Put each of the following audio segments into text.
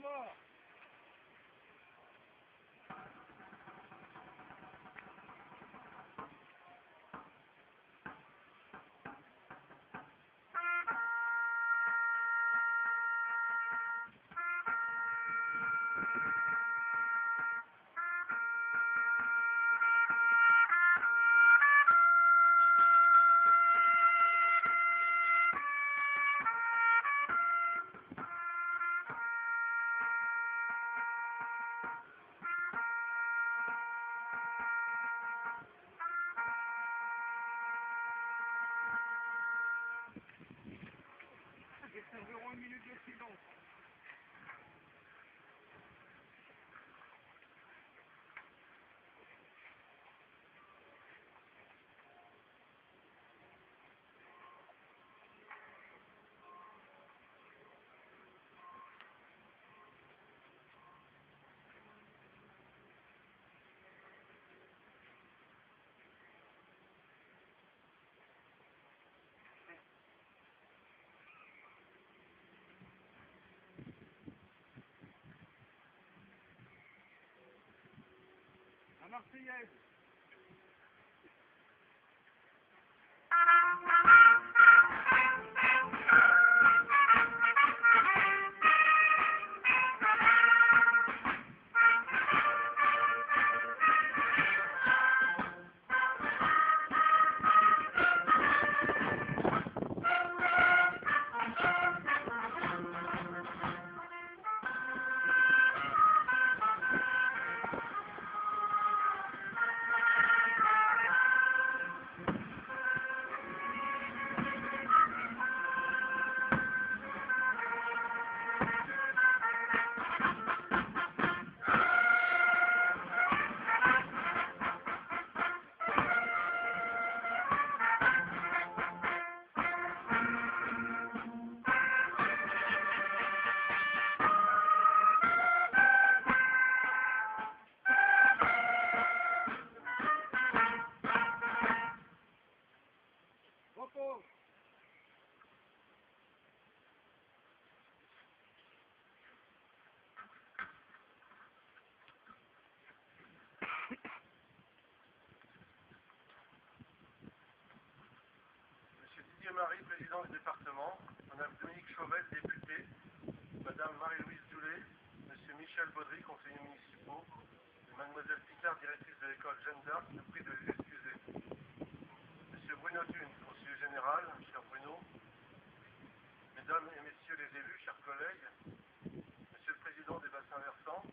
mort. Environ une minute de silence. La Marseillaise. Marie, président du département, Madame Dominique Chauvel, députée, Madame Marie-Louise Doulet, Monsieur Michel Baudry, conseiller municipal, et Mademoiselle Picard, directrice de l'école Jeanne d'Arc, nous prie de les excuser. Monsieur Bruno Thune, conseiller général, cher Bruno, Mesdames et Messieurs les élus, chers collègues, Monsieur le Président des bassins versants,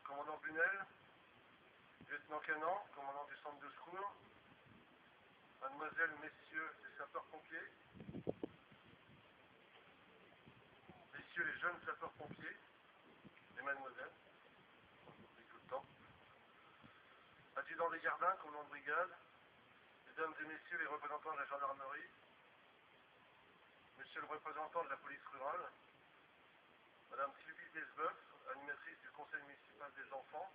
Commandant Bunel, Lieutenant Canan, commandant du centre de secours, Mademoiselles, Messieurs les sapeurs-pompiers, Messieurs les jeunes sapeurs-pompiers, et Mademoiselles, on oublie tout le temps, Adjudant des Gardins, commandant de brigade, Mesdames et Messieurs les représentants de la gendarmerie, Monsieur le représentant de la police rurale, Madame Sylvie Desbeuf, animatrice du conseil municipal des enfants,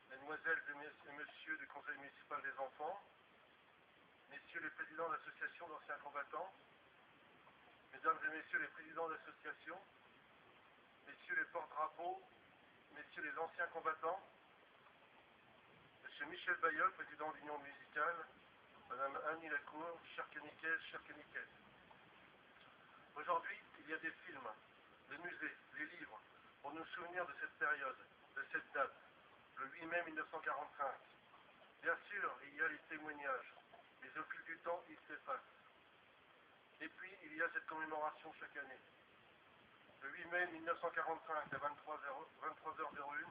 Mesdemoiselles et Messieurs du conseil municipal des enfants, Messieurs les présidents d'associations d'anciens combattants, Mesdames et Messieurs les présidents d'associations, Messieurs les porte-drapeaux, Messieurs les anciens combattants, Monsieur Michel Bayeul, président de l'Union musicale, Madame Annie Lacour, chère Canicaise, chère Canicaise. Aujourd'hui, il y a des films, des musées, des livres, pour nous souvenir de cette période, de cette date, le 8 mai 1945. Bien sûr, il y a les témoignages, mais au fil du temps, ils s'effacent. Et puis, il y a cette commémoration chaque année. Le 8 mai 1945, à 23h01,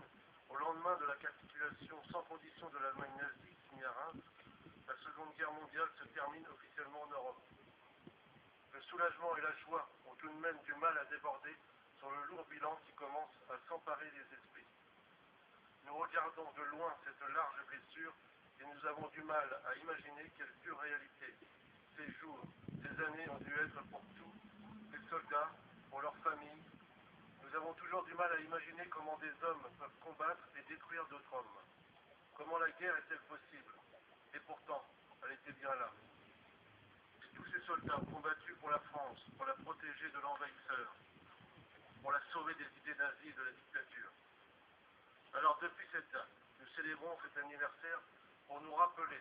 au lendemain de la capitulation sans condition de l'Allemagne nazie signée à Reims, la Seconde Guerre mondiale se termine officiellement en Europe. Le soulagement et la joie ont tout de même du mal à déborder sur le lourd bilan qui commence à s'emparer des esprits. Nous regardons de loin cette large blessure et nous avons du mal à imaginer quelle dure réalité. Ces jours, ces années ont dû être pour tous les soldats, pour leurs familles. Nous avons toujours du mal à imaginer comment des hommes peuvent combattre et détruire d'autres hommes. Comment la guerre est-elle possible? Et pourtant, elle était bien là. Et tous ces soldats ont combattu pour la France, pour la protéger de l'envahisseur, pour la sauver des idées nazies et de la dictature. Alors depuis cette date, nous célébrons cet anniversaire pour nous rappeler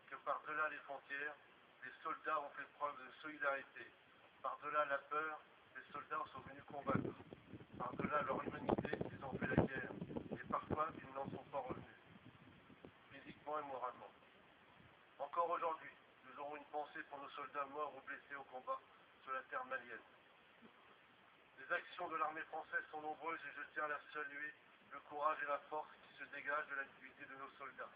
que par-delà les frontières, les soldats ont fait preuve de solidarité. Par-delà la peur, les soldats sont venus combattre. Par-delà leur humanité, ils ont fait la guerre. Et parfois, ils n'en sont pas revenus, physiquement et moralement. Encore aujourd'hui, nous aurons une pensée pour nos soldats morts ou blessés au combat sur la terre malienne. Les actions de l'armée française sont nombreuses et je tiens à la saluer le courage et la force qui se dégagent de l'activité de nos soldats.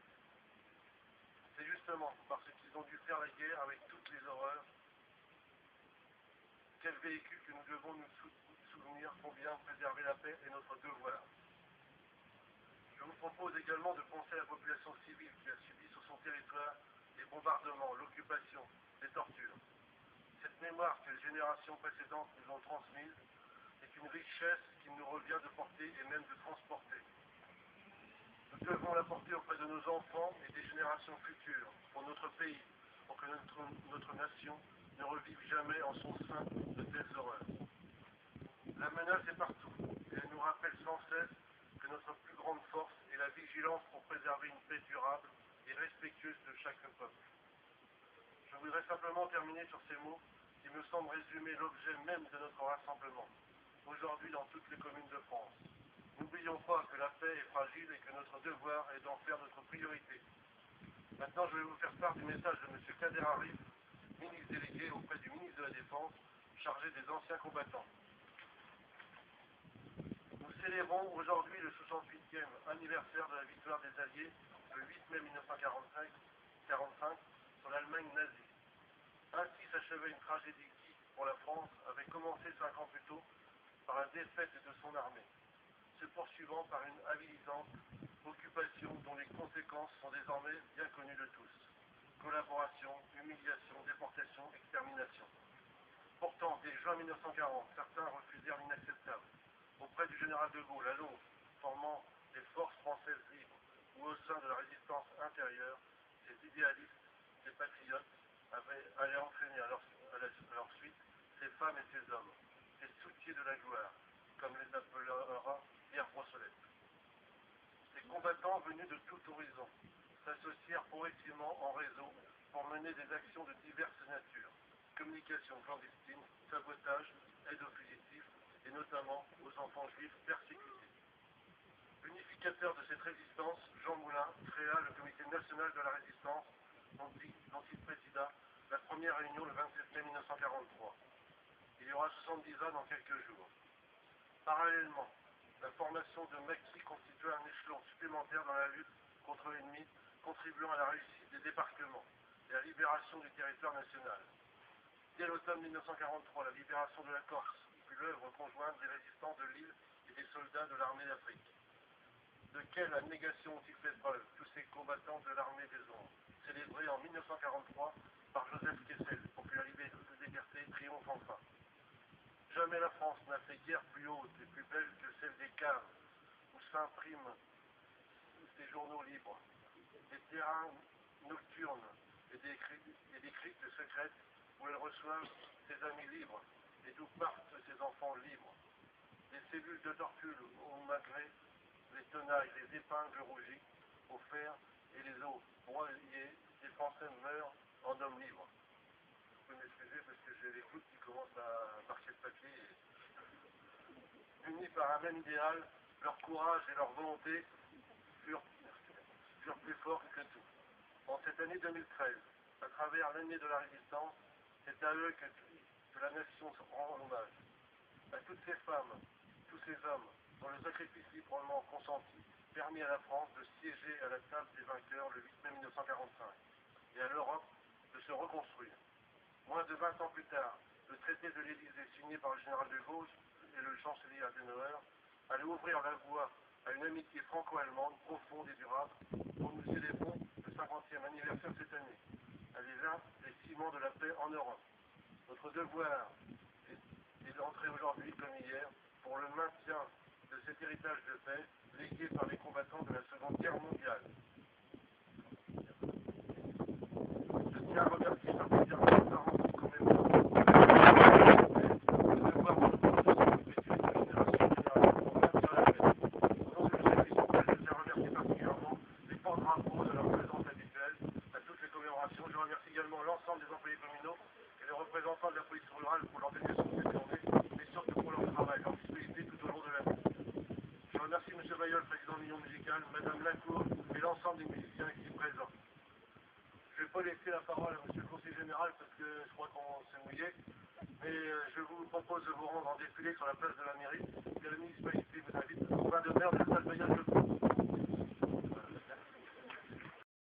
C'est justement parce qu'ils ont dû faire la guerre avec toutes les horreurs, quel véhicule que nous devons nous souvenir combien préserver la paix est notre devoir. Je vous propose également de penser à la population civile qui a subi sur son territoire les bombardements, l'occupation, les tortures. Cette mémoire que les générations précédentes nous ont transmise est une richesse qu'il nous revient de porter et même de transporter. Nous devons la porter auprès de nos enfants et des générations futures, pour notre pays, pour que notre nation ne revive jamais en son sein de telles horreurs. La menace est partout, et elle nous rappelle sans cesse que notre plus grande force est la vigilance pour préserver une paix durable et respectueuse de chaque peuple. Je voudrais simplement terminer sur ces mots qui me semblent résumer l'objet même de notre rassemblement, aujourd'hui dans toutes les communes de France. N'oublions pas que la paix est fragile et que notre devoir est d'en faire notre priorité. Maintenant, je vais vous faire part du message de M. Kader Arif, ministre délégué auprès du ministre de la Défense, chargé des anciens combattants. Nous célébrons aujourd'hui le 68e anniversaire de la victoire des Alliés, le 8 mai 1945, sur l'Allemagne nazie. Ainsi s'achevait une tragédie qui, pour la France, avait commencé 5 ans plus tôt par la défaite de son armée, se poursuivant par une avilisante occupation dont les conséquences sont désormais bien connues de tous. Collaboration, humiliation, déportation, extermination. Pourtant, dès juin 1940, certains refusèrent l'inacceptable. Auprès du général de Gaulle, à Londres, formant les forces françaises libres, ou au sein de la résistance intérieure, ces idéalistes, ces patriotes, allaient entraîner à leur suite ces femmes et ces hommes, ces soutiers de la gloire, comme les appellera Pierre Brossolette. Ces combattants venus de tout horizon s'associèrent progressivement en réseau pour mener des actions de diverses natures, communication clandestine, sabotage, aide aux fugitifs et notamment aux enfants juifs persécutés. Unificateur de cette résistance, Jean Moulin créa le Comité national de la résistance dont il présida la première réunion le 27 mai 1943. Il y aura 70 ans dans quelques jours. Parallèlement, la formation de maquis constitue un échelon supplémentaire dans la lutte contre l'ennemi, contribuant à la réussite des débarquements et à la libération du territoire national. Dès l'automne 1943, la libération de la Corse fut l'œuvre conjointe des résistants de l'île et des soldats de l'armée d'Afrique. De quelle abnégation ont-ils fait preuve, tous ces combattants de l'armée des ombres, célébrés en 1943 par Joseph Kessel, pour que la liberté triomphe enfin. Jamais la France n'a fait guerre plus haute et plus belle que celle des caves, où s'impriment des journaux libres, des terrains nocturnes et des cryptes secrètes où elle reçoit ses amis libres et d'où partent ses enfants libres. Des cellules de tortue au magret, les tenailles, les épingles rougies, au fer et les os broyés, les Français meurent en hommes libres. Vous pouvez m'excuser parce que j'ai les gouttes qui commencent à marquer le papier. Unis par un même idéal, leur courage et leur volonté furent plus forts que tout. En cette année 2013, à travers l'année de la résistance, c'est à eux que la nation se rend hommage. À toutes ces femmes, tous ces hommes, dont le sacrifice librement consenti permis à la France de siéger à la table des vainqueurs le 8 mai 1945 et à l'Europe de se reconstruire. Moins de 20 ans plus tard, le traité de l'Élysée signé par le général de Gaulle et le chancelier Adenauer allait ouvrir la voie à une amitié franco-allemande profonde et durable dont nous célébrons le 50e anniversaire cette année. Elle est l'un des ciments de la paix en Europe. Notre devoir est d'entrer aujourd'hui comme hier pour le maintien de cet héritage de paix légué par les combattants de la Seconde Guerre mondiale. Je tiens à remercier particulièrement les parents qui commémorent générale, Madame Lacour, et l'ensemble des musiciens ici présents. Je ne vais pas laisser la parole à Monsieur le Conseiller Général parce que je crois qu'on s'est mouillé, mais je vous propose de vous rendre en défilé sur la place de la mairie et la municipalité vous invite au bain de mer de la salle Bayard.